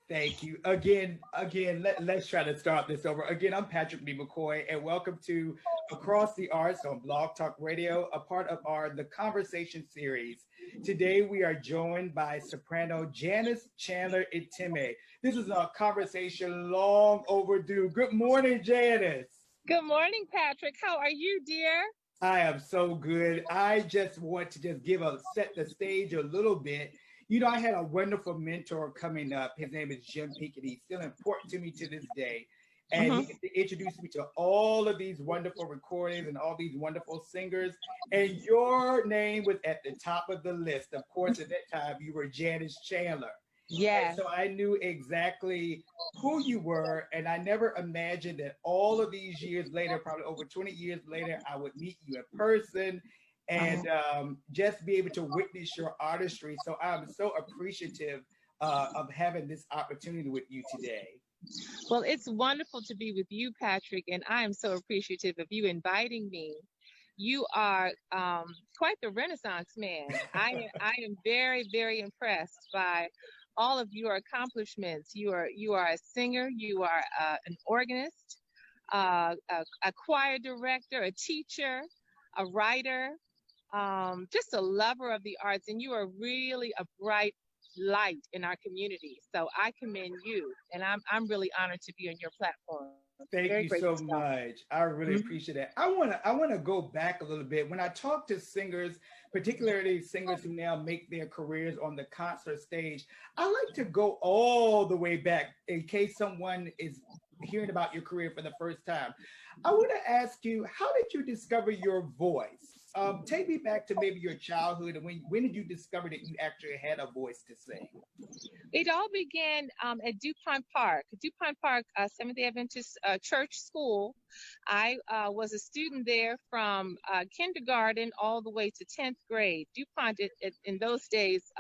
Thank you. Let's try to start this over. Again, I'm Patrick B. McCoy, and welcome to Across the Arts on Blog Talk Radio, a part of our The Conversation series. Today, we are joined by soprano Janice Chandler Eteme. This is a conversation long overdue. Good morning, Janice. Good morning, Patrick. How are you, dear? I am so good. I just want to set the stage a little bit. You know, I had a wonderful mentor coming up. His name is Jim Pinkett. He's still important to me to this day. And he introduced me to all of these wonderful recordings and all these wonderful singers. And your name was at the top of the list. Of course, at that time, you were Janice Chandler. Yes. So I knew exactly who you were, and I never imagined that all of these years later, probably over 20 years later, I would meet you in person and just be able to witness your artistry. So I'm so appreciative of having this opportunity with you today. Well, it's wonderful to be with you, Patrick, and I am so appreciative of you inviting me. You are quite the Renaissance man. I am very, very impressed by all of your accomplishments. You are a singer. You are an organist, a choir director, a teacher, a writer, just a lover of the arts, and you are really a bright light in our community. So I commend you, and I'm really honored to be on your platform. Thank you so much. I really appreciate that. I wanna go back a little bit. When I talk to singers, particularly singers who now make their careers on the concert stage, I like to go all the way back in case someone is hearing about your career for the first time. I want to ask you, how did you discover your voice? Take me back to maybe your childhood, and when did you discover that you actually had a voice to sing? It all began at DuPont Park. Seventh-day Adventist Church School. I was a student there from kindergarten all the way to 10th grade. DuPont in those days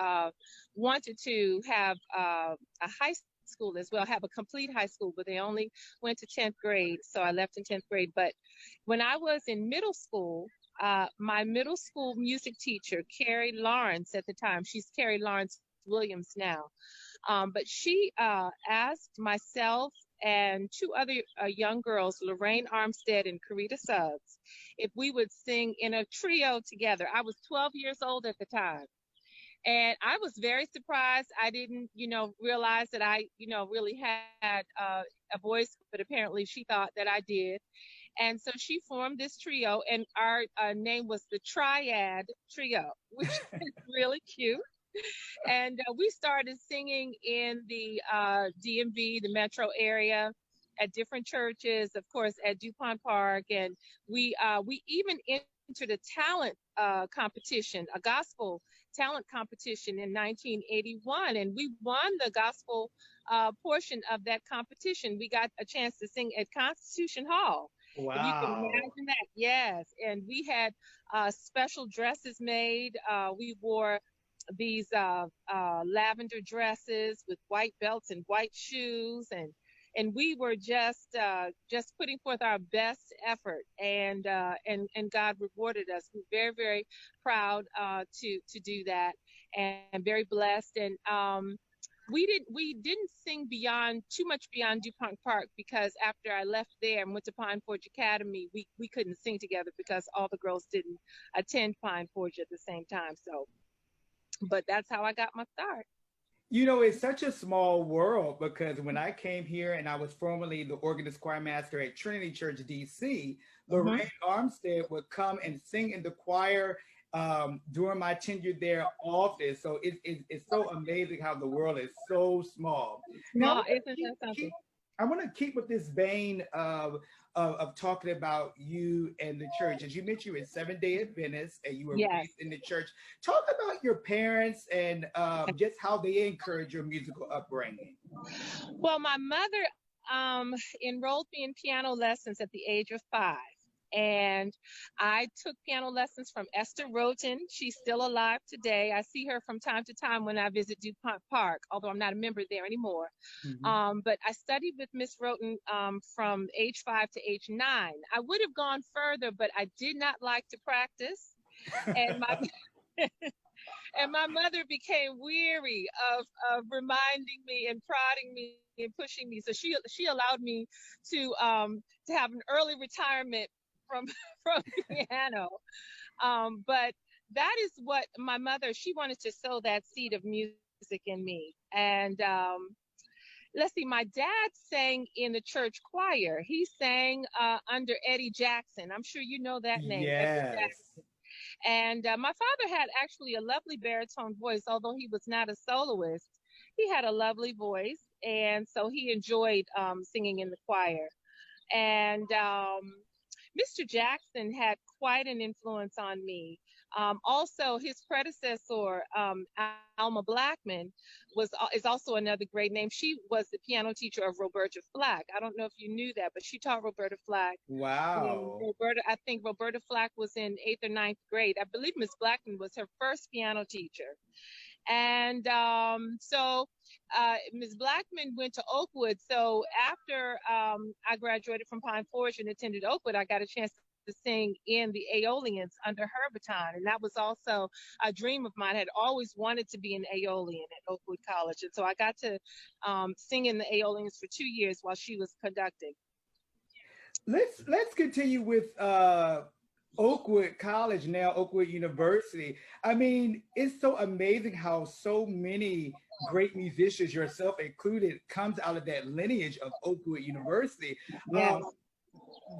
wanted to have a high school as well, have a complete high school, but they only went to 10th grade, so I left in 10th grade. But when I was in middle school, my middle school music teacher, Carrie Lawrence at the time, she's Carrie Lawrence Williams now, but she asked myself and two other young girls, Lorraine Armstead and Karita Suggs, if we would sing in a trio together. I was 12 years old at the time. And I was very surprised. I didn't, realize that I, really had a voice, but apparently she thought that I did. And so she formed this trio, and our name was the Triad Trio, which is really cute. And we started singing in the DMV, the metro area, at different churches, of course, at DuPont Park. And we even entered a talent competition, a gospel talent competition in 1981, and we won the gospel portion of that competition. We got a chance to sing at Constitution Hall. Wow. If you can imagine that. Yes. And we had special dresses made. We wore these lavender dresses with white belts and white shoes, and we were just putting forth our best effort, and God rewarded us. We're very, very proud to do that, and very blessed. And we didn't sing too much beyond DuPont Park, because after I left there and went to Pine Forge Academy, we couldn't sing together because all the girls didn't attend Pine Forge at the same time. So, but that's how I got my start. You know, it's such a small world, because when I came here and I was formerly the organist choir master at Trinity Church, DC, Lorraine Armstead would come and sing in the choir during my tenure there often. So it's so amazing how the world is so small. Now, I want to keep with this vein of talking about you and the church. As you mentioned, you were Seventh-day Adventist and you were raised in the church. Talk about your parents and just how they encourage your musical upbringing. Well, my mother enrolled me in piano lessons at the age of 5. And I took piano lessons from Esther Roten. She's still alive today. I see her from time to time when I visit DuPont Park, although I'm not a member there anymore. But I studied with Miss Roten from age 5 to age 9. I would have gone further, but I did not like to practice. And And my mother became weary of reminding me and prodding me and pushing me. So she allowed me to have an early retirement from from piano. But that is what my mother, she wanted to sow that seed of music in me. And let's see, my dad sang in the church choir. He sang under Eddie Jackson. I'm sure you know that name, Edward Yes. Jackson. And my father had actually a lovely baritone voice, although he was not a soloist. He had a lovely voice, and so he enjoyed singing in the choir. And Mr. Jackson had quite an influence on me. Also, his predecessor, Alma Blackman, is also another great name. She was the piano teacher of Roberta Flack. I don't know if you knew that, but she taught Roberta Flack. Wow. I think Roberta Flack was in 8th or 9th grade. I believe Miss Blackman was her first piano teacher. And so Ms. Blackman went to Oakwood. So after I graduated from Pine Forge and attended Oakwood, I got a chance to sing in the Aeolians under her baton. And that was also a dream of mine. I had always wanted to be an Aeolian at Oakwood College. And so I got to sing in the Aeolians for 2 years while she was conducting. Let's continue with Oakwood College, now Oakwood University. I mean, it's so amazing how so many great musicians, yourself included, comes out of that lineage of Oakwood University. Yes.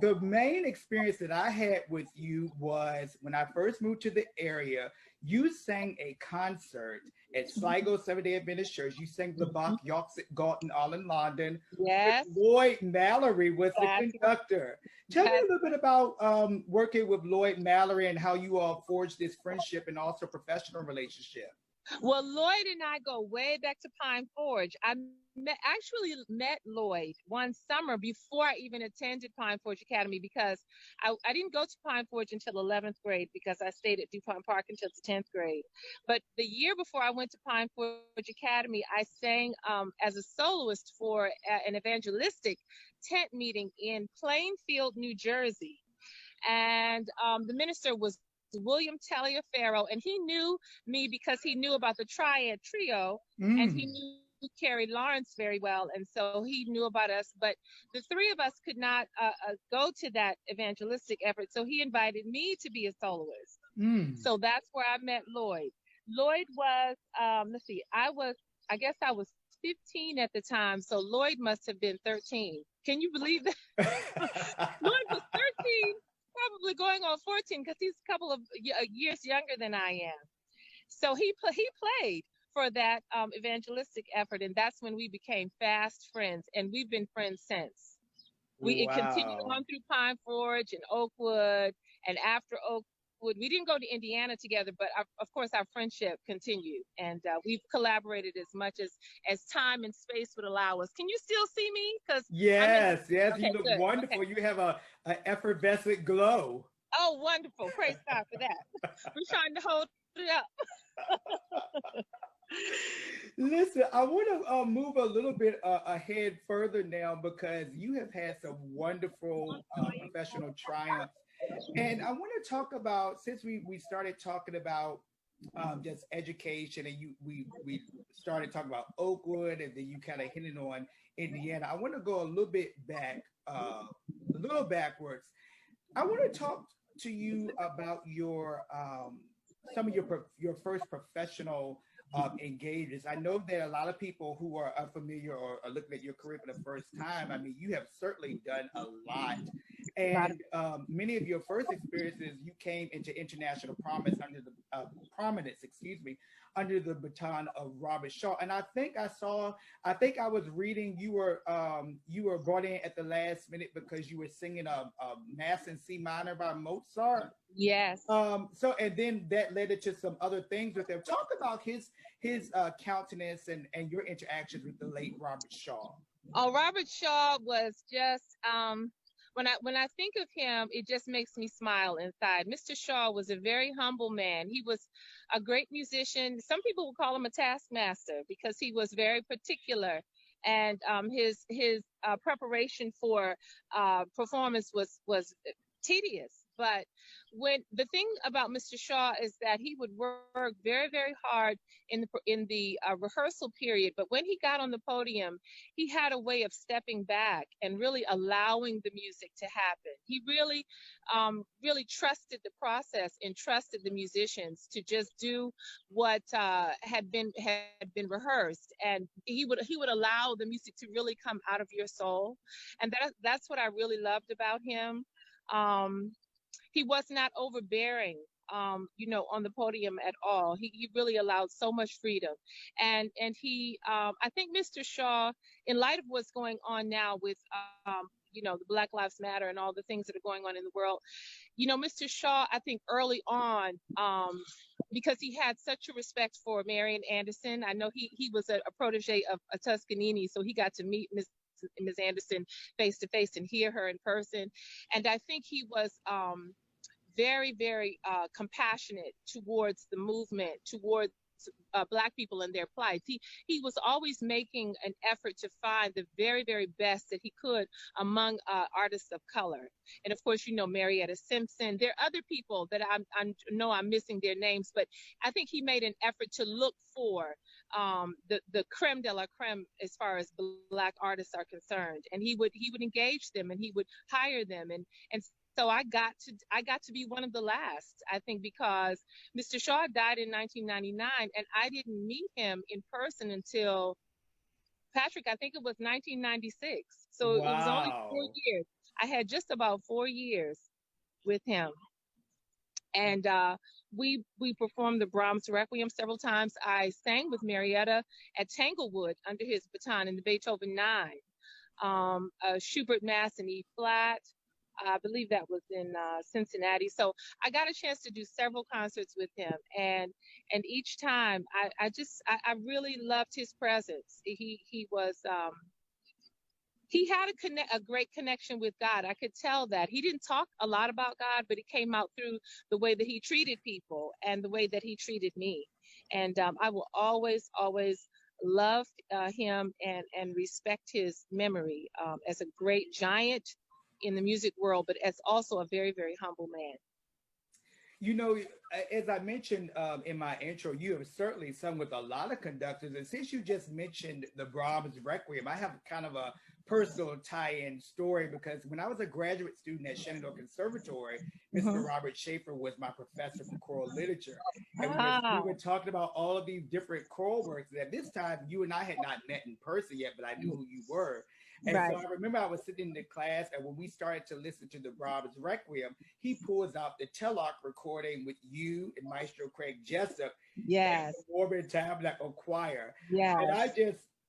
The main experience that I had with you was when I first moved to the area. You sang a concert at Sligo Seventh-day Adventist Church. You sang the Bach Yawksit Galton all in London. Yes. Lloyd Mallory was the conductor. Tell me a little bit about working with Lloyd Mallory and how you all forged this friendship and also professional relationship. Well, Lloyd and I go way back to Pine Forge. I actually met Lloyd one summer before I even attended Pine Forge Academy, because I didn't go to Pine Forge until 11th grade because I stayed at DuPont Park until the 10th grade. But the year before I went to Pine Forge Academy, I sang as a soloist for an evangelistic tent meeting in Plainfield, New Jersey. And the minister was William Taliaferro, and he knew me because he knew about the Triad Trio, and he knew Carrie Lawrence very well, and so he knew about us. But the three of us could not go to that evangelistic effort, so he invited me to be a soloist. So that's where I met Lloyd. Lloyd was, let's see, I guess I was 15 at the time, so Lloyd must have been 13. Can you believe that? Lloyd was 13. Probably going on 14 because he's a couple of years younger than I am. So he played for that evangelistic effort, and that's when we became fast friends, and we've been friends since. It continued on through Pine Forge and Oakwood, and after Oakwood, we didn't go to Indiana together, but of course our friendship continued, and we've collaborated as much as time and space would allow us. Can you still see me? Yes, okay, you look good. wonderful. Okay. You have an effervescent glow. Oh, wonderful. Praise God for that. We're trying to hold it up. Listen, I want to move a little bit ahead further now, because you have had some wonderful professional triumphs. And I want to talk about, since we started talking about just education, and we started talking about Oakwood, and then you kind of hinted on Indiana. I want to go a little bit back, a little backwards. I want to talk to you about your some of your first professional engagements. I know that a lot of people who are unfamiliar or are looking at your career for the first time, I mean, you have certainly done a lot. And many of your first experiences, you came into international prominence under the baton of Robert Shaw. And I think I was reading you were brought in at the last minute because you were singing a Mass in C minor by Mozart. Yes. So, and then that led into some other things with him. Talk about his countenance and your interactions with the late Robert Shaw. Oh, Robert Shaw was just when I think of him, it just makes me smile inside. Mr. Shaw was a very humble man. He was a great musician. Some people would call him a taskmaster because he was very particular, and his preparation for performance was tedious. But when the thing about Mr. Shaw is that he would work very, very hard in the rehearsal period, but when he got on the podium, he had a way of stepping back and really allowing the music to happen. He really trusted the process and trusted the musicians to just do what had been rehearsed, and he would allow the music to really come out of your soul, and that's what I really loved about him. Um, he was not overbearing, on the podium at all. He really allowed so much freedom, and he I think Mr. Shaw, in light of what's going on now with the Black Lives Matter and all the things that are going on in the world, Mr. Shaw, I think early on, because he had such a respect for Marian Anderson. I know he was a protege of a Toscanini, so he got to meet Ms. Anderson face to face and hear her in person. And I think he was very, very compassionate towards the movement, towards Black people and their plight. He was always making an effort to find the very, very best that he could among artists of color. And of course, Marietta Simpson. There are other people that I know I'm missing their names, but I think he made an effort to look for the creme de la creme as far as Black artists are concerned. And he would engage them, and he would hire them, and so I got to be one of the last, I think, because Mr. Shaw died in 1999, and I didn't meet him in person until, Patrick, I think it was 1996. So It was only 4 years. I had just about 4 years with him. And we performed the Brahms Requiem several times. I sang with Marietta at Tanglewood under his baton in the Beethoven 9, Schubert Mass in E flat. I believe that was in Cincinnati. So I got a chance to do several concerts with him, and each time I really loved his presence. He was he had a great connection with God. I could tell that. He didn't talk a lot about God, but it came out through the way that he treated people and the way that he treated me. And I will always love him and respect his memory as a great giant in the music world, but as also a very, very humble man. As I mentioned in my intro, you have certainly sung with a lot of conductors. And since you just mentioned the Brahms Requiem, I have kind of a personal tie-in story, because when I was a graduate student at Shenandoah Conservatory, Mr. Robert Schaefer was my professor for choral literature. And we were talking about all of these different choral works. And at this time, you and I had not met in person yet, but I knew who you were. And so I remember I was sitting in the class, and when we started to listen to the Brahms Requiem, he pulls out the Tellock recording with you and Maestro Craig Jessup. Yes. And the Warburg Tabernacle Choir. Yes. And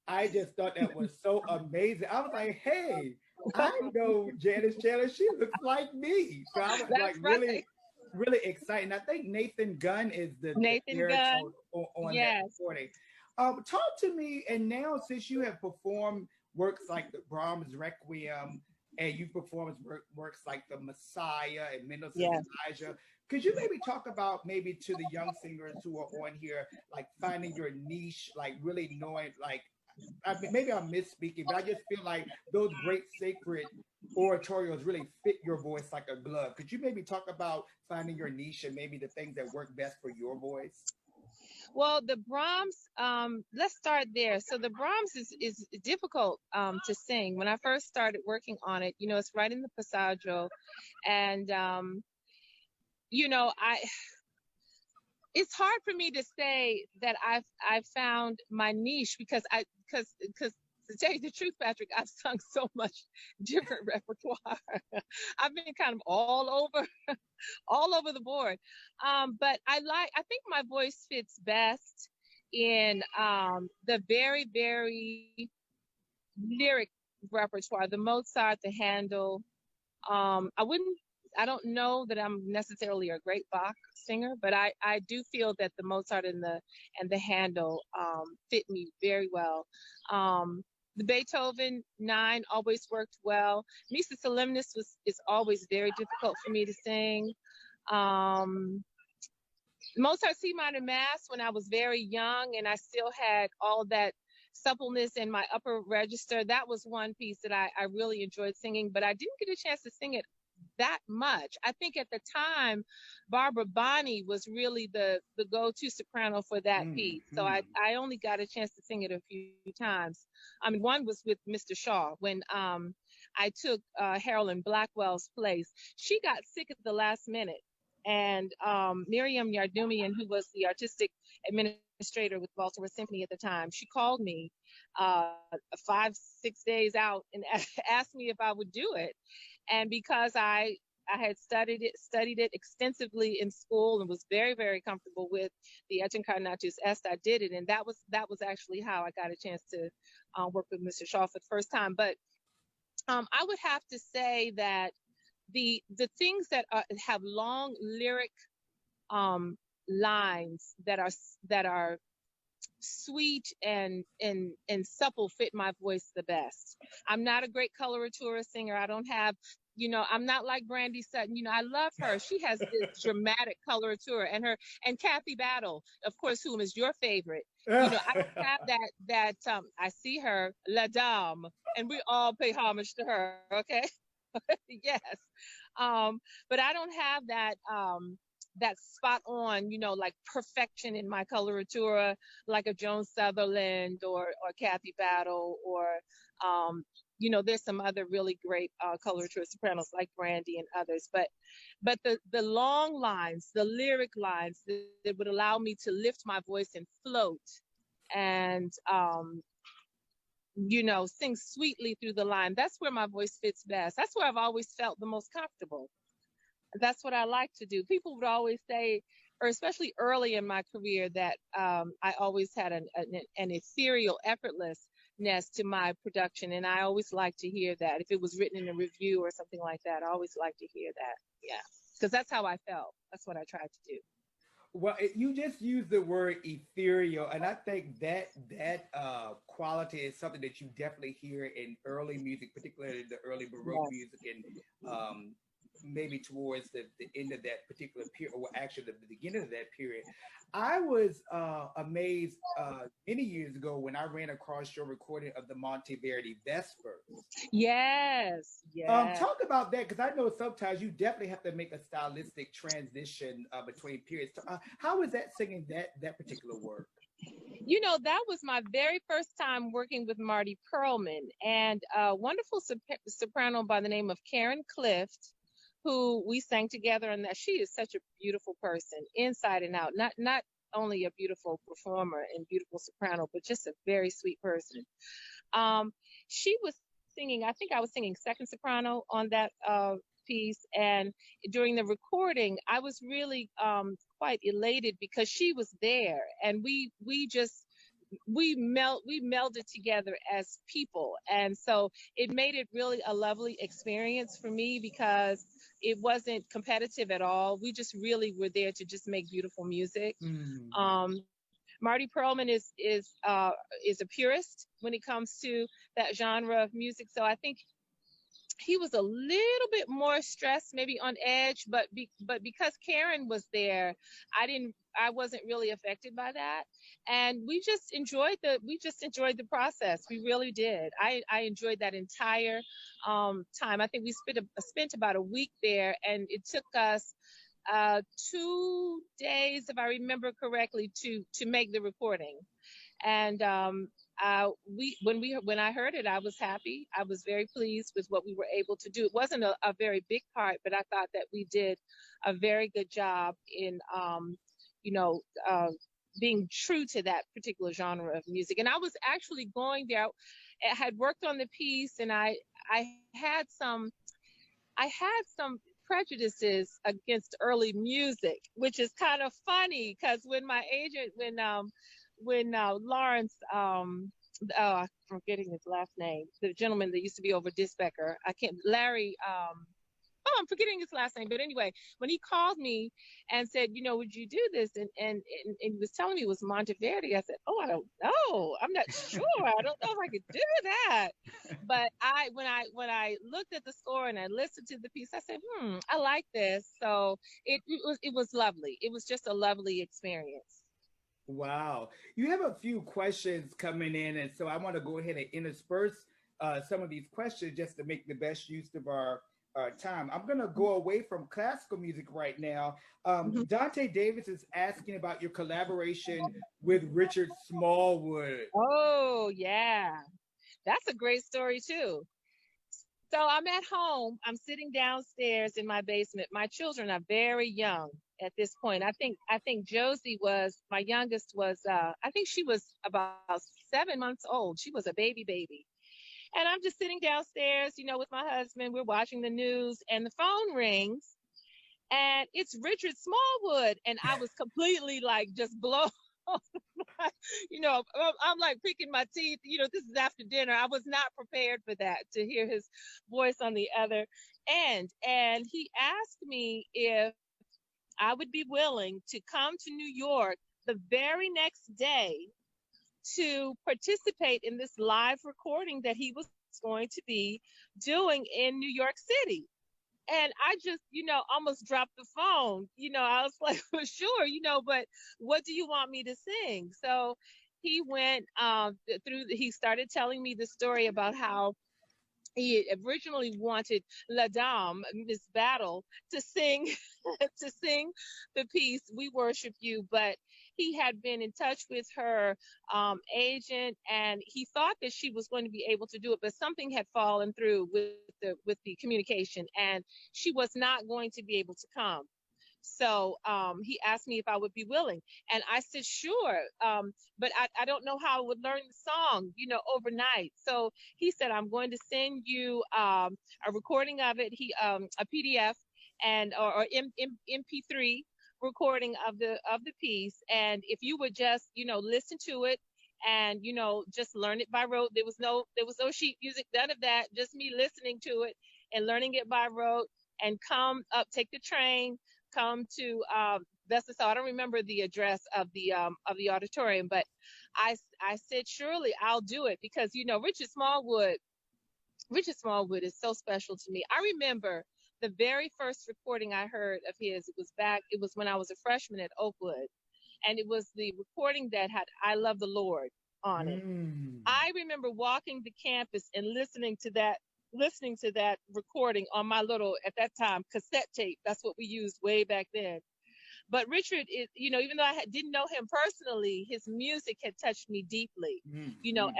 I just thought that was so amazing. I was like, hey, I know Janice Chandler. She looks like me. So I was really, really excited. And I think Nathan Gunn is the Gunn on that recording. Talk to me, and now since you have performed works like the Brahms Requiem, and you performed works like the Messiah and Mendelssohn's Elijah, could you maybe talk about maybe to the young singers who are on here, like finding your niche, like really knowing, like, maybe I'm misspeaking, but I just feel like those great sacred oratorios really fit your voice like a glove. Could you maybe talk about finding your niche and maybe the things that work best for your voice? Well, the Brahms, let's start there. So the Brahms is difficult to sing. When I first started working on it, it's right in the passaggio, and it's hard for me to say that I've found my niche, because to tell you the truth, Patrick, I've sung so much different repertoire. I've been kind of all over the board. But I think my voice fits best in the very, very lyric repertoire, the Mozart, the Handel. I don't know that I'm necessarily a great Bach singer, but I do feel that the Mozart and the Handel fit me very well. The Beethoven 9 always worked well. Missa Solemnis is always very difficult for me to sing. Mozart C minor Mass, when I was very young and I still had all that suppleness in my upper register, that was one piece that I really enjoyed singing, but I didn't get a chance to sing it that much. I think at the time, Barbara Bonney was really the go-to soprano for that piece. So I only got a chance to sing it a few times. I mean, one was with Mr. Shaw when I took Harolyn Blackwell's place. She got sick at the last minute. And Miriam Yardumian, who was the artistic administrator with Baltimore Symphony at the time, she called me 5-6 days out and asked me if I would do it. And because I had studied it extensively in school and was very, very comfortable with the Et Incarnatus Est, I did it. And that was actually how I got a chance to work with Mr. Shaw for the first time. But I would have to say that the things that have long lyric lines that are sweet and supple fit my voice the best. I'm not a great coloratura singer. I don't have, I'm not like Brandy Sutton. I love her. She has this dramatic coloratura, and Kathy Battle, of course, whom is your favorite. I don't have that I see her, La Dame, and we all pay homage to her, okay? Yes. But I don't have that spot on, like perfection in my coloratura, like a Joan Sutherland or Kathy Battle, or there's some other really great coloratura sopranos like Brandy and others. But the long lines, the lyric lines that would allow me to lift my voice and float and sing sweetly through the line. That's where my voice fits best. That's where I've always felt the most comfortable. That's what I like to do. People would always say, or especially early in my career, that I always had an ethereal effortlessness to my production. And I always like to hear that. If it was written in a review or something like that, I always like to hear that. Yeah, because that's how I felt. That's what I tried to do. Well, you just used the word ethereal, and I think that quality is something that you definitely hear in early music, particularly the early Baroque music, and maybe towards the end of that particular period, or actually the beginning of that period. I was amazed many years ago when I ran across your recording of the Monteverdi Vespers. Yes, yes. Talk about that, because I know sometimes you definitely have to make a stylistic transition between periods. How was that singing that particular work? That was my very first time working with Marty Perlman, and a wonderful soprano by the name of Karen Clift, who we sang together. And that she is such a beautiful person, inside and out. Not only a beautiful performer and beautiful soprano, but just a very sweet person. She was singing, I think I was singing second soprano on that piece. And during the recording, I was really quite elated because she was there, and we melded together as people. And so it made it really a lovely experience for me, because it wasn't competitive at all. We just really were there to just make beautiful music. Marty Perlman is a purist when it comes to that genre of music. So I think he was a little bit more stressed, maybe on edge, but because Karen was there, I wasn't really affected by that. And we just enjoyed the process. We really did. I enjoyed that entire time. I think we spent about a week there, and it took us 2 days, if I remember correctly, to make the recording. And when I heard it, I was happy. I was very pleased with what we were able to do. It wasn't a very big part, but I thought that we did a very good job in being true to that particular genre of music. And I was actually going there. I had worked on the piece, and I had some prejudices against early music, which is kind of funny, because when Lawrence, I'm forgetting his last name, the gentleman that used to be over Disbecker, Larry, I'm forgetting his last name, but anyway, when he called me and said, would you do this? And he was telling me it was Monteverdi. I said, I don't know. I'm not sure. I don't know if I could do that. But when I looked at the score and I listened to the piece, I said, I like this. So it was lovely. It was just a lovely experience. Wow. You have a few questions coming in, and so I want to go ahead and intersperse some of these questions just to make the best use of our time. I'm going to go away from classical music right now. Dante Davis is asking about your collaboration with Richard Smallwood. Oh, yeah. That's a great story, too. So I'm at home. I'm sitting downstairs in my basement. My children are very young at this point. I think Josie was my youngest was I think she was about 7 months old. She was a baby. And I'm just sitting downstairs, with my husband. We're watching the news and the phone rings and it's Richard Smallwood. And I was completely like just blown. I'm like picking my teeth. This is after dinner. I was not prepared for that, to hear his voice on the other end. And he asked me if I would be willing to come to New York the very next day to participate in this live recording that he was going to be doing in New York City. And I just, almost dropped the phone. I was like, well, sure, but what do you want me to sing? So he went he started telling me the story about how he originally wanted La Dame, Miss Battle, to sing to sing the piece "We Worship You," but he had been in touch with her agent, and he thought that she was going to be able to do it, but something had fallen through with the communication, and she was not going to be able to come. So he asked me if I would be willing, and I said sure. But I don't know how I would learn the song, overnight. So he said, I'm going to send you a recording of it, a PDF and or MP3 recording of the piece, and if you would just listen to it and just learn it by rote. There was no sheet music, none of that, just me listening to it and learning it by rote, and come up, take the train, come to I don't remember the address of the auditorium, but I said surely I'll do it, because Richard Smallwood is so special to me. I remember the very first recording I heard of his. It was when I was a freshman at Oakwood, and it was the recording that had "I Love the Lord" on it. I remember walking the campus and listening to that recording on my little, at that time, cassette tape. That's what we used way back then. But Richard is, even though I didn't know him personally, his music had touched me deeply,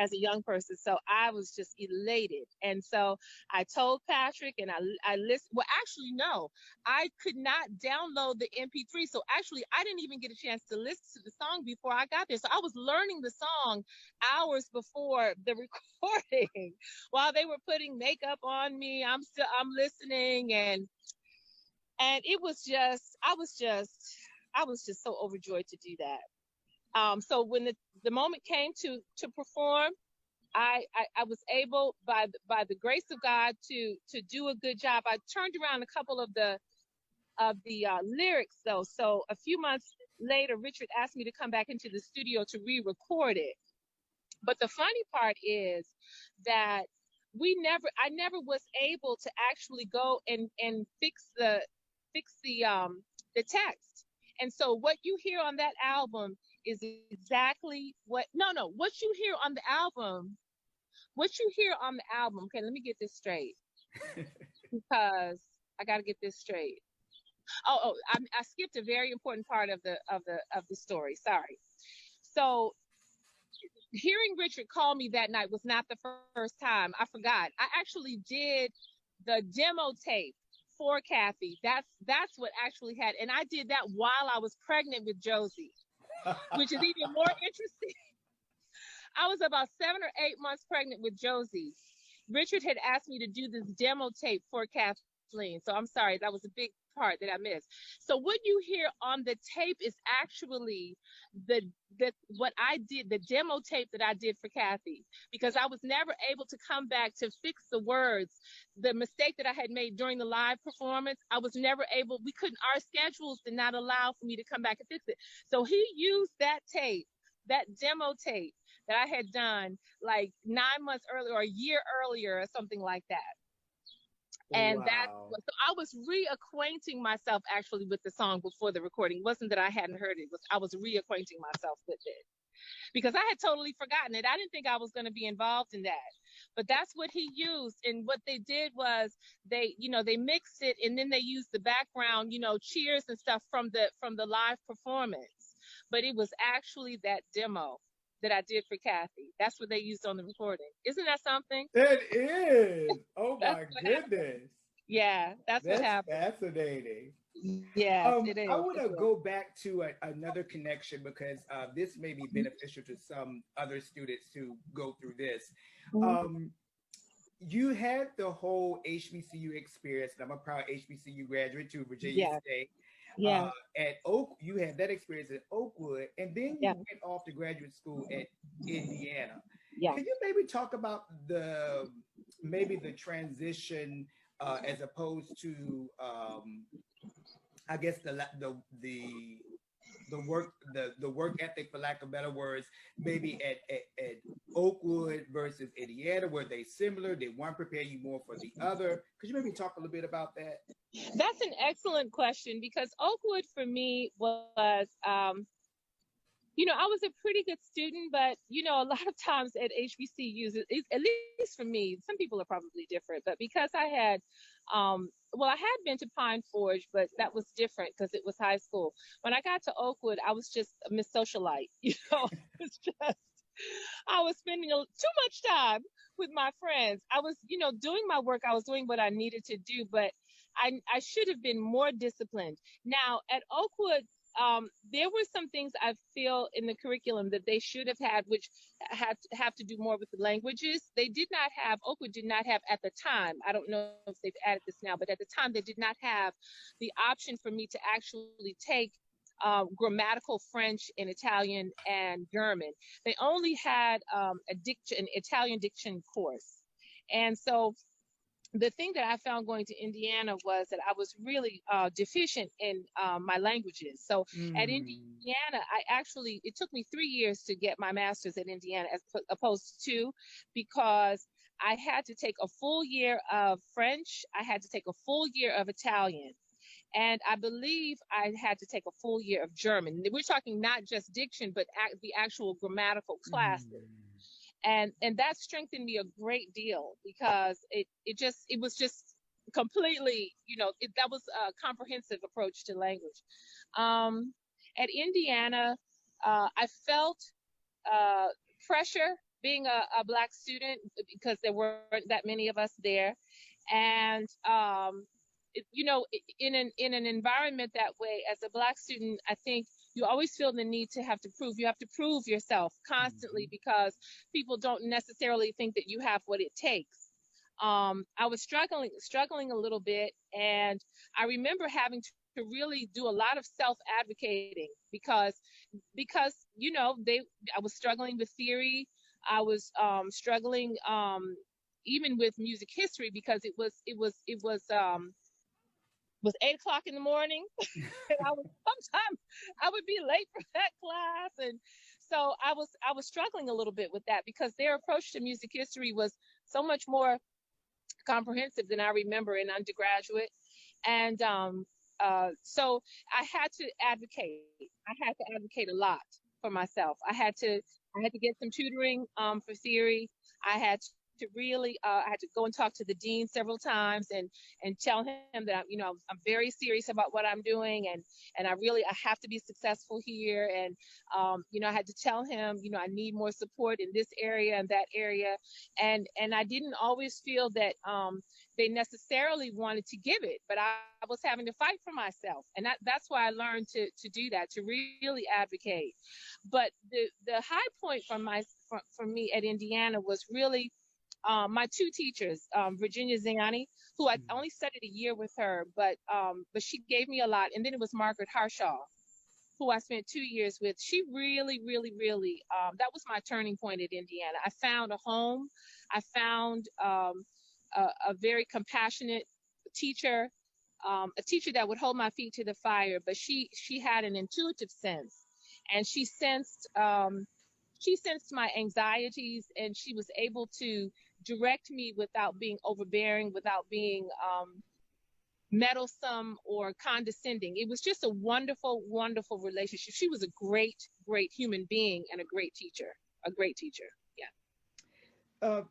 as a young person. So I was just elated. And so I told Patrick, and I listened. Well, actually, no, I could not download the MP3. So actually, I didn't even get a chance to listen to the song before I got there. So I was learning the song hours before the recording while they were putting makeup on me. I'm listening, and it was just, I was just so overjoyed to do that. So when the moment came to perform, I was able, by the grace of God, to do a good job. I turned around a couple of the lyrics though. So a few months later, Richard asked me to come back into the studio to re-record it. But the funny part is that I never was able to actually go and fix the text. And so what you hear on that album is exactly what you hear on the album. Okay, let me get this straight, because I got to get this straight. I skipped a very important part of the story. Sorry. So hearing Richard call me that night was not the first time. I forgot. I actually did the demo tape for Kathy. That's what actually had, and I did that while I was pregnant with Josie, which is even more interesting. I was about 7 or 8 months pregnant with Josie. Richard had asked me to do this demo tape for Kathleen. So I'm sorry, that was a big part that I missed. So what you hear on the tape is actually what I did, the demo tape that I did for Kathy, because I was never able to come back to fix the words. The mistake that I had made during the live performance, I was never able, our schedules did not allow for me to come back and fix it. So he used that tape, that demo tape that I had done like 9 months earlier or a year earlier or something like that. And wow. so I was reacquainting myself actually with the song before the recording. It wasn't that I hadn't heard it. I was reacquainting myself with it, because I had totally forgotten it. I didn't think I was going to be involved in that. but that's what he used. And what they did was they mixed it, and then they used the background, cheers and stuff from the live performance. But it was actually that demo that I did for Kathy. That's what they used on the recording. Isn't that something? That is. Oh That's my what happened. goodness. Yeah, that's what That's happened. fascinating. Yes, it I is. want It to is. go back to another connection because this may be beneficial to some other students who go through this. Mhm. Um, you had the whole HBCU experience, and I'm a proud HBCU graduate too, Virginia Yes, State. yes, At Oak, you had that experience at Oakwood, and then you yes, went off to graduate school at Indiana. yes. Can you maybe talk about the transition as opposed to I guess the work ethic, for lack of better words, maybe at Oakwood versus Indiana, were they similar? Did one prepare you more for the other? Could you maybe talk a little bit about that? That's an excellent question, because Oakwood for me was, I was a pretty good student, but a lot of times at HBCUs, at least for me, some people are probably different, but because I had been to Pine Forge, but that was different because it was high school. When I got to Oakwood, I was just a Miss Socialite, it's just, I was spending too much time with my friends. I was, doing my work. I was doing what I needed to do, but I should have been more disciplined. Now at Oakwood, there were some things I feel in the curriculum that they should have had, which had to have to do more with the languages. They did not have, Oakwood did not have at the time, I don't know if they've added this now, but at the time they did not have the option for me to actually take grammatical French and Italian and German. They only had an Italian diction course. And so the thing that I found going to Indiana was that I was really deficient in my languages. So at Mm. Indiana, it took me 3 years to get my master's at Indiana as opposed to 2, because I had to take a full year of French, I had to take a full year of Italian, and I believe I had to take a full year of German. We're talking not just diction, but the actual grammatical classes. Mm. And that strengthened me a great deal, because it was just completely, that was a comprehensive approach to language. um, at Indiana, I felt uh, pressure being a Black student, because there weren't that many of us there. And in an environment that way, as a Black student, I think you always feel the need to have to prove. You have to prove yourself constantly, Mhm. because people don't necessarily think that you have what it takes. I was struggling a little bit, and I remember having to really do a lot of self advocating, because I was struggling with theory. I was struggling, even with music history, because it was 8 o'clock in the morning, and sometimes I would be late for that class. And so I was struggling a little bit with that, because their approach to music history was so much more comprehensive than I remember in undergraduate. And so I had to advocate a lot for myself. I had to get some tutoring for theory. I had to really I had to go and talk to the dean several times, and tell him that I'm very serious about what I'm doing, and I have to be successful here. And I had to tell him, I need more support in this area and that area. And I didn't always feel that they necessarily wanted to give it, but I was having to fight for myself. And that's why I learned to do that, to really advocate. But the high point from me at Indiana was really my two teachers, Virginia Ziani, who I only studied a year with her, but she gave me a lot. And then it was Margaret Harshaw, who I spent 2 years with. She really, really, really, that was my turning point at Indiana. I found a home. I found a very compassionate teacher, a teacher that would hold my feet to the fire. But she had an intuitive sense, and she sensed my anxieties, and she was able to direct me without being overbearing, without being meddlesome or condescending. It was just a wonderful, wonderful relationship. She was a great, great human being, and a great teacher. A great teacher. Yeah.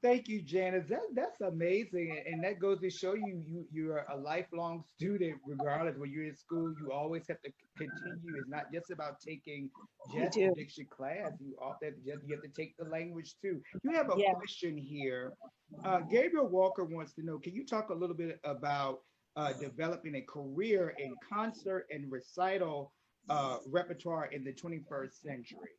Thank you, Janice. That's amazing, and that goes to show you're a lifelong student. Regardless, when you're in school, you always have to continue. It's not just about taking You just the do. diction class. You have to take the language too. You have a Yeah. question here. Gabriel Walker wants to know: can you talk a little bit about developing a career in concert and recital repertoire in the 21st century?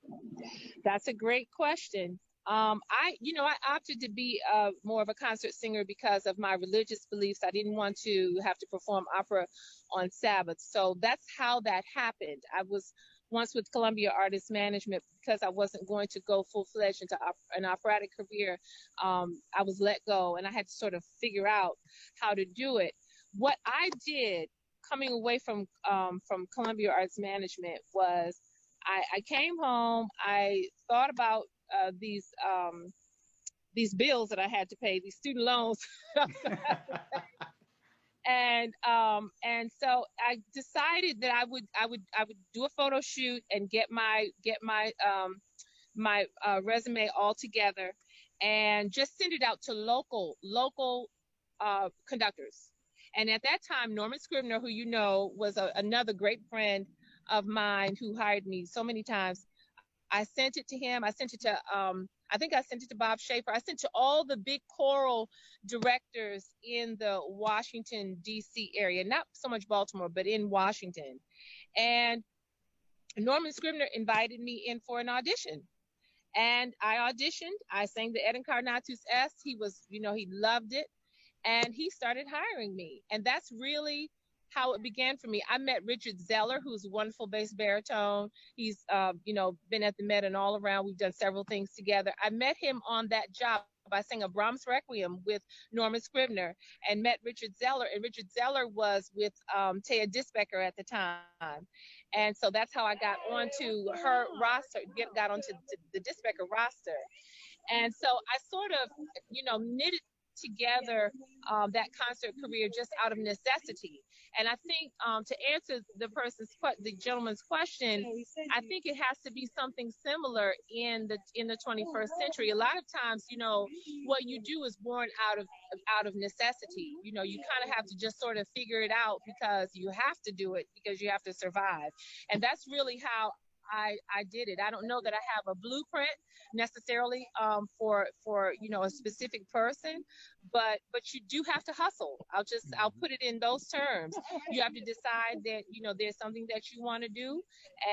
That's a great question. I opted to be more of a concert singer because of my religious beliefs. I didn't want to have to perform opera on Sabbath. So that's how that happened. I was once with Columbia Artist Management because I wasn't going to go full fledged into an operatic career. I was let go and I had to sort of figure out how to do it. What I did coming away from Columbia Arts Management was I came home. I thought about these bills that I had to pay, these student loans, and so I decided that I would do a photo shoot and get my resume all together and just send it out to local conductors. And at that time, Norman Scribner, who you know was another great friend of mine who hired me so many times. I sent it to him. I sent it to I think I sent it to Bob Schaefer. I sent to all the big choral directors in the Washington D.C. area, not so much Baltimore, but in Washington. And Norman Scribner invited me in for an audition. And I auditioned. I sang the Ed Encarnatus S. He loved it, and he started hiring me. And that's really how it began for me. I met Richard Zeller, who's a wonderful bass baritone. He's, been at the Met and all around. We've done several things together. I met him on that job. I sang a Brahms Requiem with Norman Scribner and met Richard Zeller. And Richard Zeller was with Taya Disbecker at the time. And so that's how I got onto her roster, got onto the Disbecker roster. And so I sort of, knitted together that concert career just out of necessity. And I think to answer the gentleman's question, I think it has to be something similar in the 21st century. A lot of times, what you do is born out of necessity. You kind of have to just sort of figure it out because you have to do it because you have to survive. And that's really how I did it. I don't know that I have a blueprint necessarily for a specific person, but you do have to hustle. I'll put it in those terms. You have to decide that there's something that you want to do,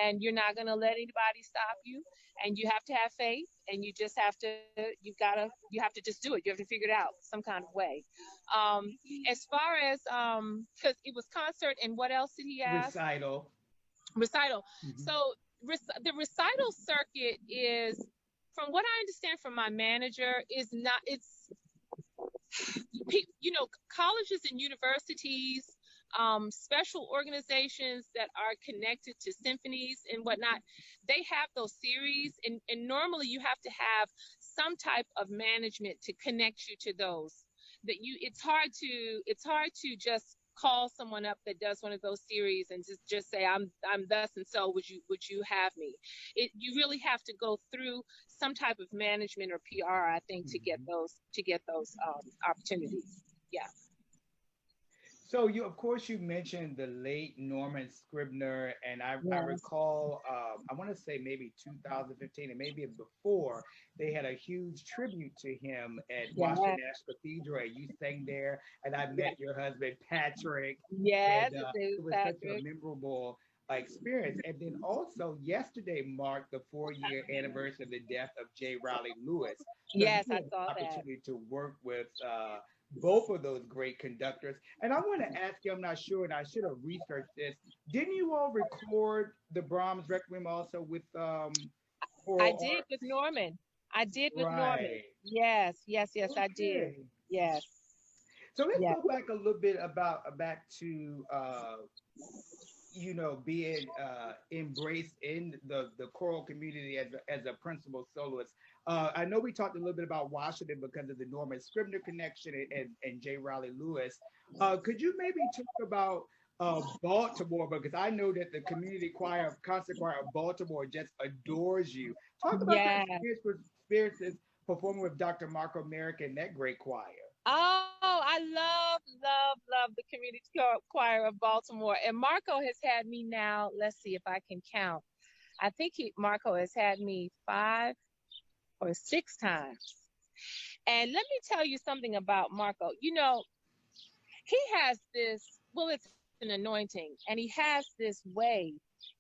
and you're not going to let anybody stop you. And you have to have faith, and you have to just do it. You have to figure it out some kind of way. Um, as far as because it was concert, and what else did he ask? Recital. Recital. Mhm. So the recital circuit is, from what I understand from my manager, is not. Colleges and universities, special organizations that are connected to symphonies and whatnot, they have those series, and normally you have to have some type of management to connect you to those. It's hard to just call someone up that does one of those series and just say I'm thus and so, would you have me. You really have to go through some type of management or PR, I think, to get Mhm. those opportunities. Yeah. So of course, you mentioned the late Norman Scribner, and I Yes. recall, I want to say maybe 2015, and maybe before, they had a huge tribute to him at Yeah. Washington National Cathedral. And you sang there, and I Yeah. met your husband Patrick, Yes, and it is, it was such a Patrick. memorable experience. And then also yesterday marked the 4-year anniversary of the death of J. Riley Lewis. So you Yes, I had saw the that. opportunity to work with both of those great conductors. And I want to ask you, I'm not sure, and I should have researched this. Didn't you all record the Brahms Requiem also with I choral did with arts? Norman. I did with Norman. Right. Yes, yes, yes, I did. Okay. Yes. So let's Yes. go back a little bit about back to being embraced in the choral community as a principal soloist. I know we talked a little bit about Washington because of the Norman Scribner connection and J. Riley Lewis. Could you maybe talk about Baltimore? Because I know that the community choir, concert choir of Baltimore just adores you. Talk about your Yes. experiences performing with Dr. Marco Merrick and that great choir. Oh, I love the community choir of Baltimore. And Marco has had me now, let's see if I can count. I think Marco has had me 5 or 6 times. And let me tell you something about Marco. You know, he has this, well, it's an anointing, and he has this way,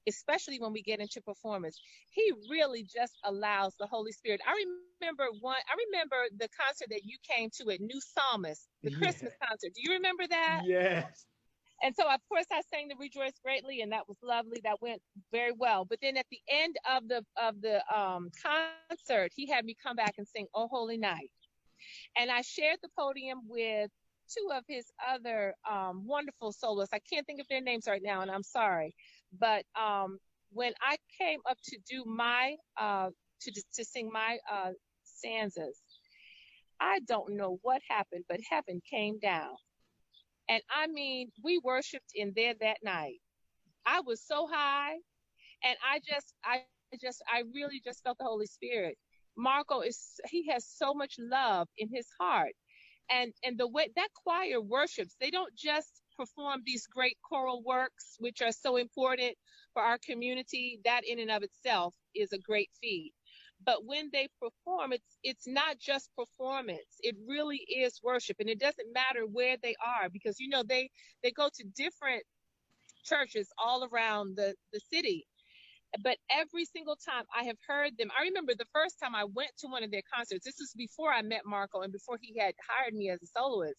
especially when we get into performance. He really just allows the Holy Spirit. I remember the concert that you came to at New Psalmist, the Christmas concert. Do you remember that? Yes. And so, of course, I sang the Rejoice Greatly, and that was lovely. That went very well. But then at the end of the concert, he had me come back and sing "Oh Holy Night," and I shared the podium with 2 of his other wonderful soloists. I can't think of their names right now, and I'm sorry. But when I came up to do my to sing my stanzas, I don't know what happened, but heaven came down. And I mean, we worshiped in there that night. I was so high, and I really just felt the Holy Spirit. Marco he has so much love in his heart. And the way that choir worships, they don't just perform these great choral works, which are so important for our community. That in and of itself is a great feat. But when they perform, it's not just performance. It really is worship. And it doesn't matter where they are, because, you know, they go to different churches all around the city. But every single time I have heard them, I remember the first time I went to one of their concerts. This was before I met Marco and before he had hired me as a soloist.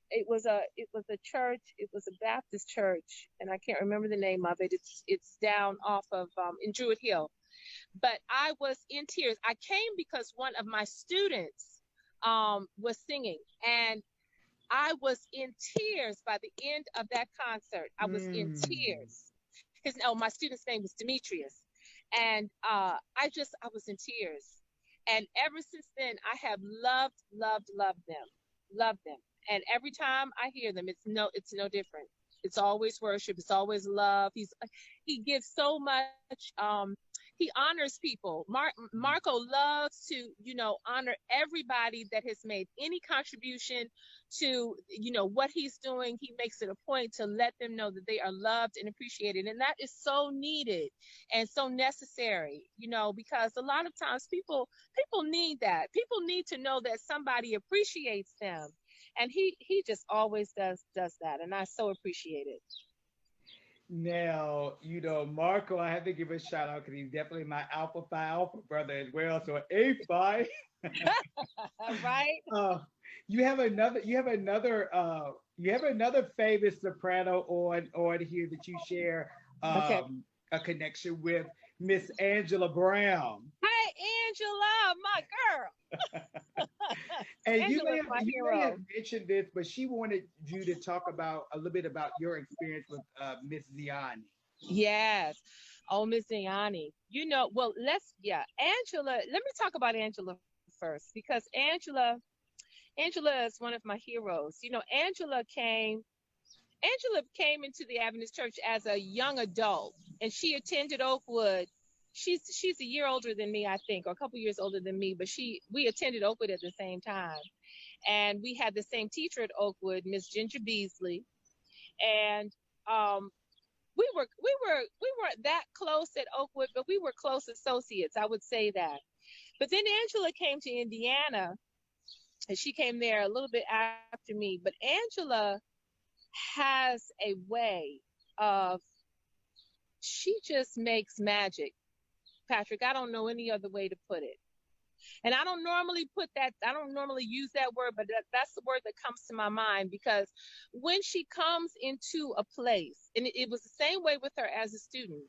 It was a church. It was a Baptist church, and I can't remember the name of it. It's down off of in Druid Hill. But I was in tears. I came because one of my students was singing, and I was in tears by the end of that concert. I was in tears. My student's name was Demetrius. And I was in tears. And ever since then, I have loved them. And every time I hear them, it's no different. It's always worship. It's always love. He gives so much. He honors people. Marco loves to, you know, honor everybody that has made any contribution to, you know, what he's doing. He makes it a point to let them know that they are loved and appreciated. And that is so needed and so necessary, you know, because a lot of times people need that. People need to know that somebody appreciates them. And he just always does that. And I so appreciate it. Now, you know, Marco, I have to give a shout out because he's definitely my Alpha Phi Alpha brother as well. So A Phi. Right. You have another famous soprano on here that you share Okay. a connection with, Miss Angela Brown. Hi, Angela, my girl. And Angela's my you hero. may have mentioned this, but she wanted you to talk about a little bit about your experience with Miss Ziani. Yes. Oh, Miss Ziani. You know, well, Angela, let me talk about Angela first, because Angela is one of my heroes. You know, Angela came into the Adventist Church as a young adult, and she attended Oakwood. She's a year older than me, I think, or a couple years older than me, but we attended Oakwood at the same time. And we had the same teacher at Oakwood, Miss Ginger Beasley. And we weren't that close at Oakwood, but we were close associates, I would say that. But then Angela came to Indiana, and she came there a little bit after me. But Angela has a way of, she just makes magic, Patrick. I don't know any other way to put it. And I don't normally use that word, but that's the word that comes to my mind, because when she comes into a place, and it was the same way with her as a student,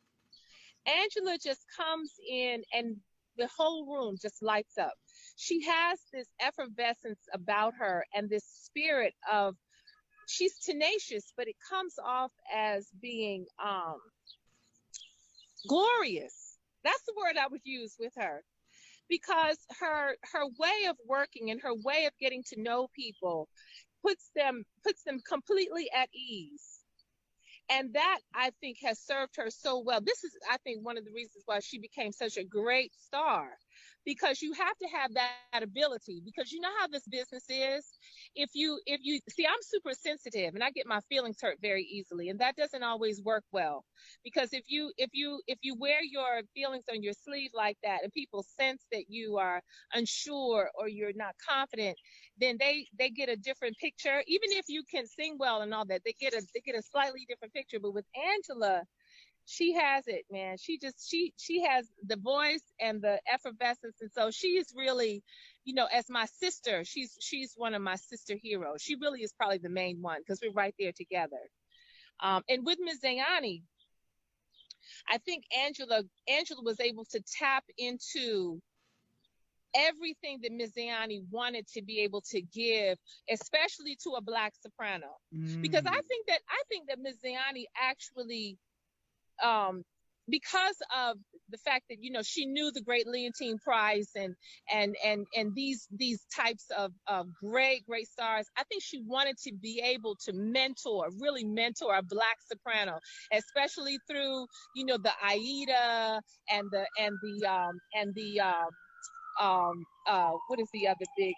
Angela just comes in and the whole room just lights up. She has this effervescence about her and this spirit of, she's tenacious, but it comes off as being glorious. That's the word I would use with her, because her way of working and her way of getting to know people puts them completely at ease. And that, I think, has served her so well. This is, I think, one of the reasons why she became such a great star, because you have to have that ability, because you know how this business is. If you see, I'm super sensitive and I get my feelings hurt very easily, and that doesn't always work well, because if you wear your feelings on your sleeve like that, and people sense that you are unsure or you're not confident, then they get a different picture. Even if you can sing well and all that, they get a slightly different picture. But with Angela, she has it, man. She has the voice and the effervescence, and so she is really, as my sister, she's one of my sister heroes. She really is probably the main one, because we're right there together. And with Ms. Zayani, I think Angela was able to tap into everything that Ms. Zayani wanted to be able to give, especially to a Black soprano. Because I think that Ms. Zayani actually, because of the fact that she knew the great Leontine Price and these types of great stars, I think she wanted to be able to really mentor a Black soprano, especially through the Aida and what is the other big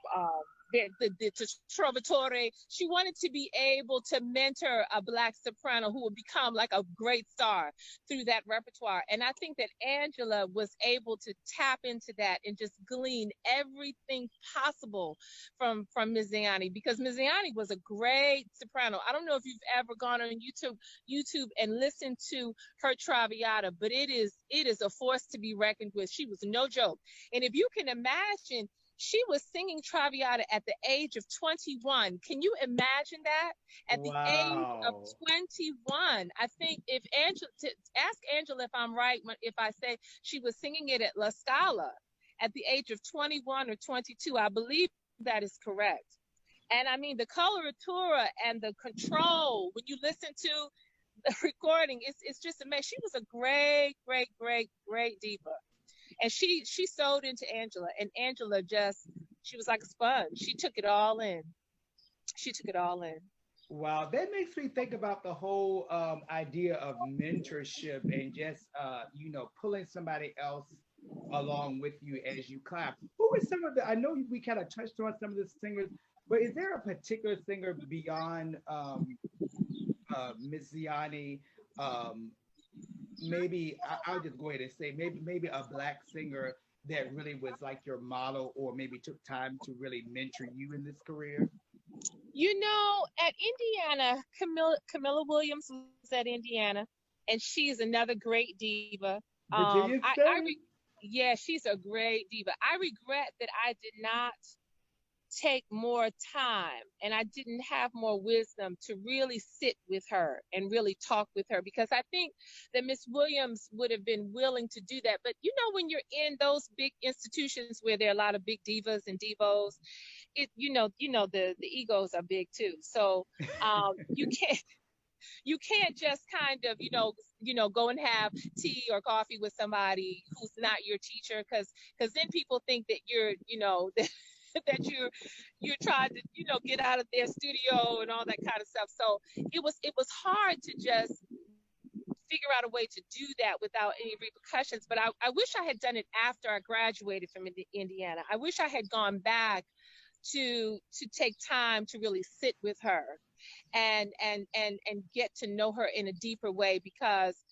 the Trovatore. She wanted to be able to mentor a Black soprano who would become like a great star through that repertoire. And I think that Angela was able to tap into that and just glean everything possible from Ms. Zayani, because Ms. Zayani was a great soprano. I don't know if you've ever gone on YouTube and listened to her Traviata, but it is a force to be reckoned with. She was no joke. And if you can imagine, she was singing Traviata at the age of 21. Can you imagine that? At the age of 21. I think ask Angela if I'm right if I say she was singing it at La Scala at the age of 21 or 22. I believe that is correct. And I mean, the coloratura and the control, when you listen to the recording, it's just amazing. She was a great diva. And she sewed into Angela, and Angela she was like a sponge. She took it all in. Wow, that makes me think about the whole idea of mentorship and just pulling somebody else along with you as you climb. Who were some of the? I know we kind of touched on some of the singers, but is there a particular singer beyond Miss Ziani? Maybe I'll just go ahead and say maybe a Black singer that really was like your model, or maybe took time to really mentor you in this career. At Indiana, Camilla Williams was at Indiana, and she's another great diva. Virginia State? Yeah, she's a great diva. I regret that I did not take more time and I didn't have more wisdom to really sit with her and really talk with her, because I think that Miss Williams would have been willing to do that. But when you're in those big institutions where there are a lot of big divas and divos, the egos are big too. So you can't just kind of go and have tea or coffee with somebody who's not your teacher, because then people think that you're that you're trying to get out of their studio and all that kind of stuff. So it was hard to just figure out a way to do that without any repercussions. But I wish I had done it after I graduated from Indiana. I wish I had gone back to take time to really sit with her and get to know her in a deeper way, because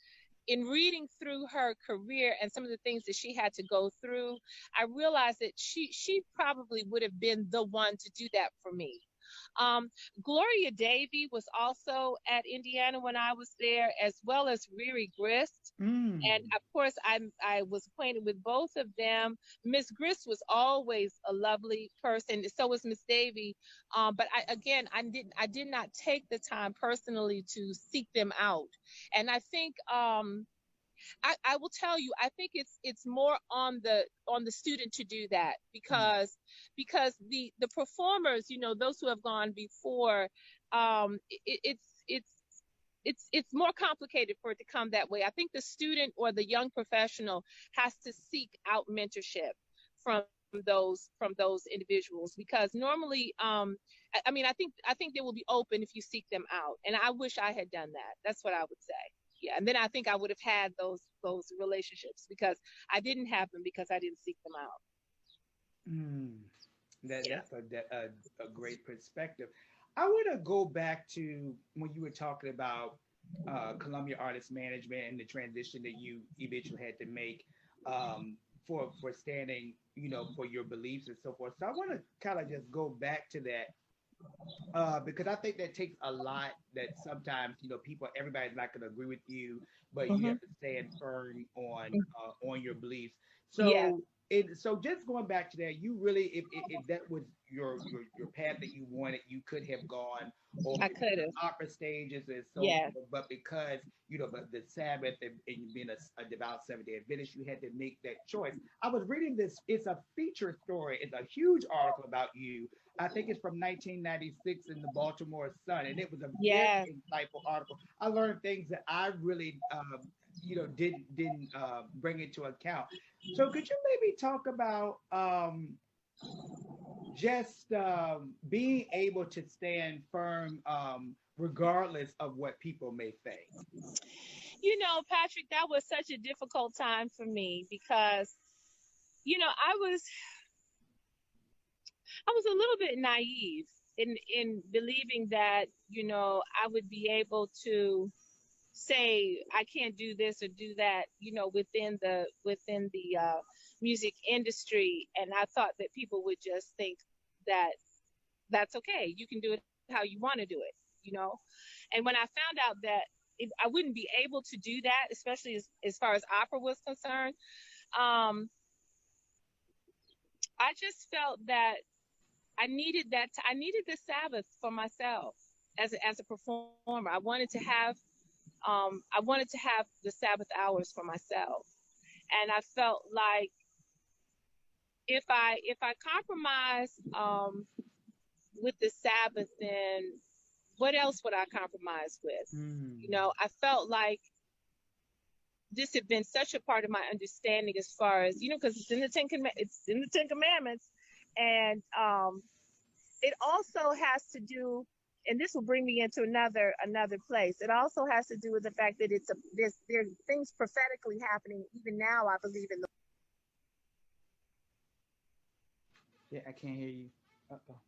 in reading through her career and some of the things that she had to go through, I realized that she probably would have been the one to do that for me. Gloria Davy was also at Indiana when I was there, as well as Riri Grist. And of course, I was acquainted with both of them. Miss Grist was always a lovely person. So was Miss Davy. But I did not take the time personally to seek them out. And I think I will tell you, I think it's more on the student to do that, because the performers, those who have gone before, it's more complicated for it to come that way. I think the student or the young professional has to seek out mentorship from those individuals, because normally I mean, I think they will be open if you seek them out, and I wish I had done that. That's what I would say. Yeah, and then I think I would have had those relationships, because I didn't have them because I didn't seek them out. Mm. Yeah. That's a great perspective. I want to go back to when you were talking about Columbia Artist Management and the transition that you eventually had to make for standing, for your beliefs and so forth. So I want to kind of just go back to that because I think that takes a lot. That sometimes everybody's not going to agree with you, but you Hmm. have to stand firm on your beliefs. Yeah, So just going back to that, you really, if that was your path that you wanted, you could have gone on I maybe could the have. opera stages and so Yeah. forth. But because but the Sabbath and being a devout Seventh Day Adventist, you had to make that choice. I was reading this. It's a feature story. It's a huge article about you. I think it's from 1996 in the Baltimore Sun, and it was a very Yeah. insightful article. I learned things that I really, didn't bring into account. So, could you maybe talk about just being able to stand firm, regardless of what people may think? Patrick, that was such a difficult time for me, because I was a little bit naive in believing that I would be able to say I can't do this or do that, within the music industry, and I thought that people would just think that that's okay. You can do it how you want to do it, you know. And when I found out that I wouldn't be able to do that, especially as far as opera was concerned, um, I just felt that I needed the Sabbath for myself as a performer. I wanted to have the Sabbath hours for myself, and I felt like if I compromise with the Sabbath, then what else would I compromise with? Mm. I felt like this had been such a part of my understanding, as far as because it's in the Ten Commandments, and it also has to do, and this will bring me into another place. It also has to do with the fact that there's things prophetically happening even now, I believe, in the Yeah, I can't hear you. Uh-oh.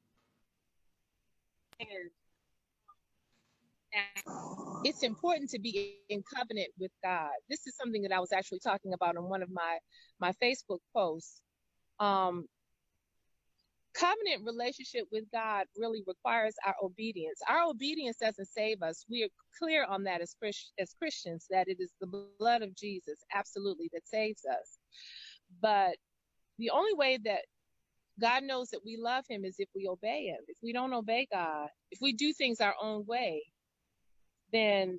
land. It's important to be in covenant with God. This is something that I was actually talking about on one of my Facebook posts. Um, Covenant relationship with God really requires our obedience. Our obedience doesn't save us. We are clear on that as Christians, that it is the blood of Jesus, absolutely, that saves us. But the only way that God knows that we love him is if we obey him. If we don't obey God, if we do things our own way, then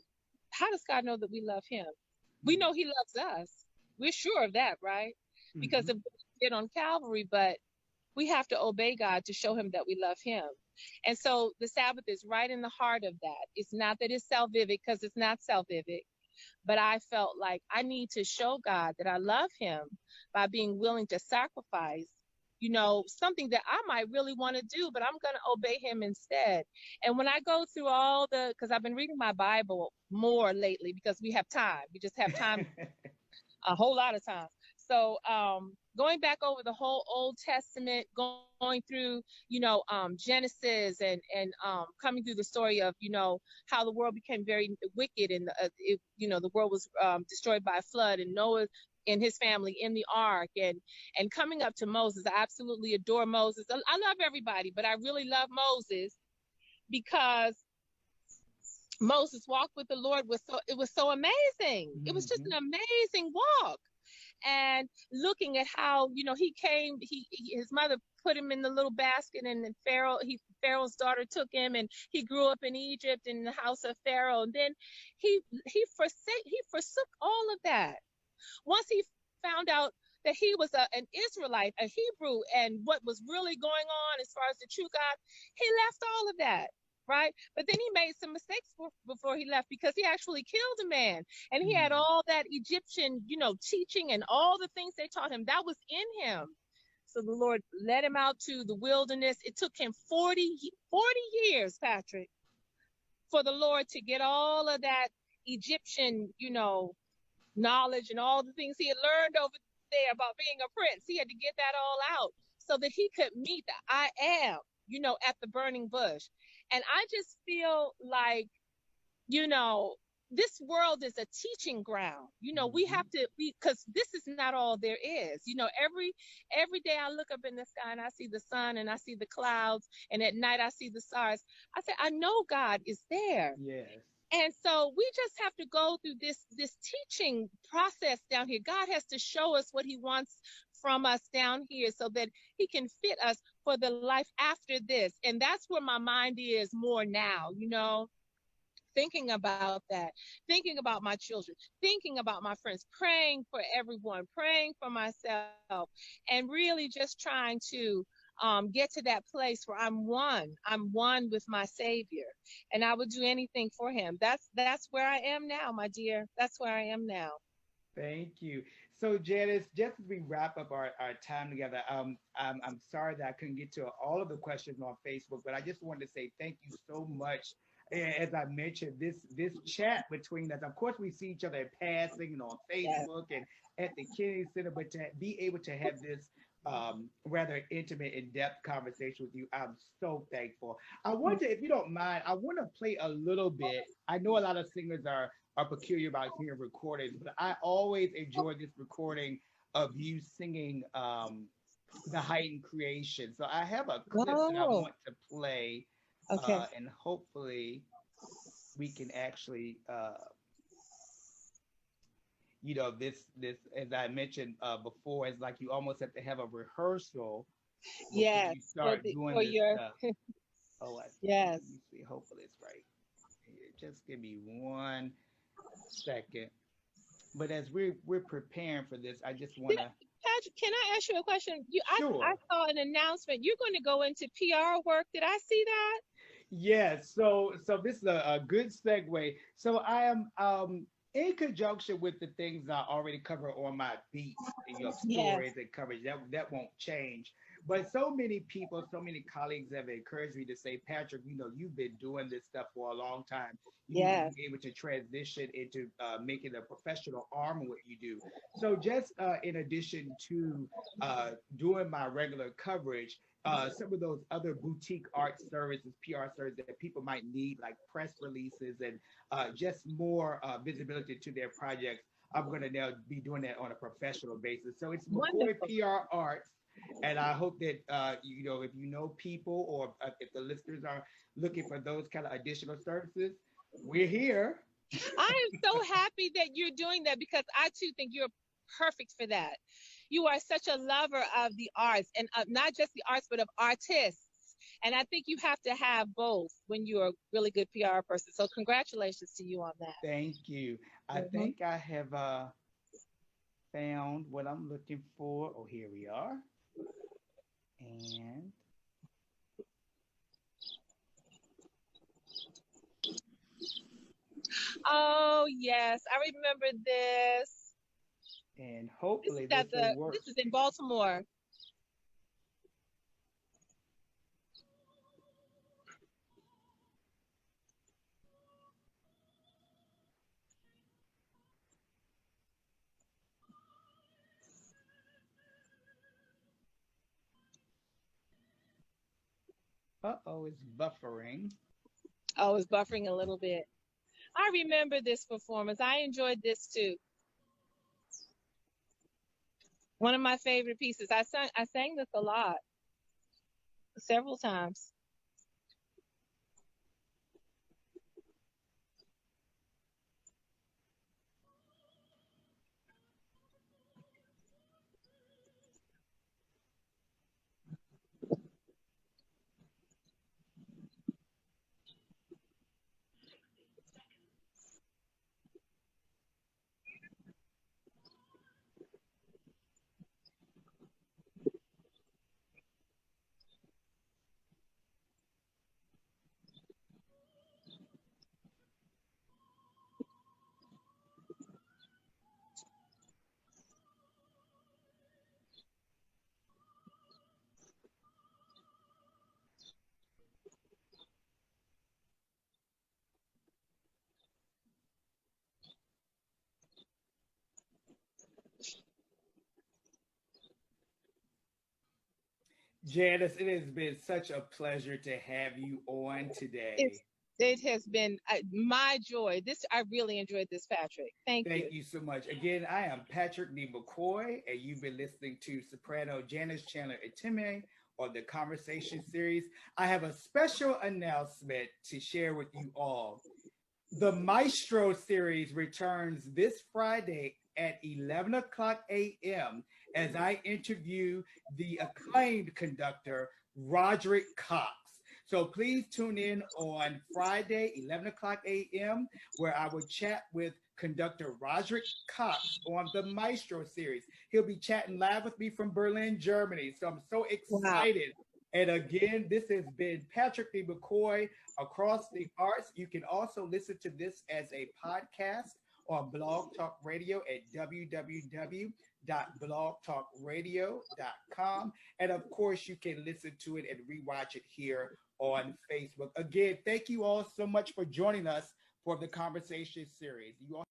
how does God know that we love him? We know he loves us. We're sure of that, right? Because Mm-hmm. of what he did on Calvary, but we have to obey God to show him that we love him. And so the Sabbath is right in the heart of that. It's not that it's salvific, because it's not salvific, but I felt like I need to show God that I love him by being willing to sacrifice, something that I might really want to do, but I'm going to obey him instead. And when I go through because I've been reading my Bible more lately, because we have time. We just have time, a whole lot of time. So going back over the whole Old Testament, going through, Genesis, and coming through the story of, how the world became very wicked, and the world was destroyed by a flood, and Noah and his family in the ark, and coming up to Moses. I absolutely adore Moses. I love everybody, but I really love Moses, because Moses walked with the Lord. It was so amazing. It was just Mm-hmm. an amazing walk. And looking at how his mother put him in the little basket, and then Pharaoh's daughter took him, and he grew up in Egypt in the house of Pharaoh, and then he forsook all of that. Once he found out that he was an Israelite, a Hebrew, and what was really going on as far as the true God, he left all of that. Right. But then he made some mistakes before he left, because he actually killed a man, and he had all that Egyptian, teaching, and all the things they taught him that was in him. So the Lord led him out to the wilderness. It took him 40 years, Patrick, for the Lord to get all of that Egyptian, knowledge and all the things he had learned over there about being a prince. He had to get that all out so that he could meet the I am, at the burning bush. And I just feel like, this world is a teaching ground. We have to, because this is not all there is. Every day I look up in the sky and I see the sun and I see the clouds, and at night I see the stars. I say, I know God is there. Yes. And so we just have to go through this teaching process down here. God has to show us what he wants from us down here so that he can fit us for the life after this. And that's where my mind is more now, thinking about that, thinking about my children, thinking about my friends, praying for everyone, praying for myself, and really just trying to get to that place where I'm one with my Savior, and I would do anything for him. That's where I am now, my dear. That's where I am now. Thank you. So, Janice, just as we wrap up our time together, I'm sorry that I couldn't get to all of the questions on Facebook, but I just wanted to say thank you so much. As I mentioned, this chat between us, of course, we see each other in passing and on Facebook and at the Kennedy Center, but to be able to have this rather intimate, in-depth conversation with you, I'm so thankful. I wonder, if you don't mind, I want to play a little bit. I know a lot of singers are peculiar about hearing recordings, but I always enjoy this recording of you singing the heightened creation. So I have a clip that I want to play, and hopefully we can actually, this, as I mentioned before, is like you almost have to have a rehearsal before you start doing this stuff. Oh, yes. Let me see. Hopefully it's right. Just give me 1 second. But as we're preparing for this, I just want to. Patrick, can I ask you a question? Sure. I saw an announcement. You're going to go into PR work. Did I see that? Yes. So this is a good segue. So I am in conjunction with the things I already cover on my beats, stories and coverage. That won't change. But so many people, so many colleagues have encouraged me to say, Patrick, you've been doing this stuff for a long time. You need to be able to transition into making a professional arm of what you do. So just in addition to doing my regular coverage, some of those other boutique art services, PR services that people might need, like press releases and just more visibility to their projects, I'm going to now be doing that on a professional basis. So it's McCoy PR Arts. And I hope that, if you know people or if the listeners are looking for those kind of additional services, we're here. I am so happy that you're doing that, because I too think you're perfect for that. You are such a lover of the arts, and not just the arts, but of artists. And I think you have to have both when you're a really good PR person. So congratulations to you on that. Thank you. I think I have found what I'm looking for. Oh, here we are. And oh yes, I remember this. And hopefully this will work. This is in Baltimore. Uh-oh, it's buffering. Oh, it's buffering a little bit. I remember this performance. I enjoyed this too. One of my favorite pieces. I sang this a lot, several times. Janice, it has been such a pleasure to have you on today. It has been my joy. I really enjoyed this, Patrick. Thank you. Thank you so much. Again, I am Patrick D. McCoy, and you've been listening to soprano Janice Chandler Eteme on the Conversation series. I have a special announcement to share with you all. The Maestro series returns this Friday at 11 o'clock a.m. as I interview the acclaimed conductor, Roderick Cox. So please tune in on Friday, 11 o'clock a.m., where I will chat with conductor Roderick Cox on the Maestro series. He'll be chatting live with me from Berlin, Germany. So I'm so excited. Wow. And again, this has been Patrick D. McCoy, Across the Arts. You can also listen to this as a podcast on Blog Talk Radio at www.blogtalkradio.com. And of course, you can listen to it and rewatch it here on Facebook. Again, thank you all so much for joining us for the Conversation series. You all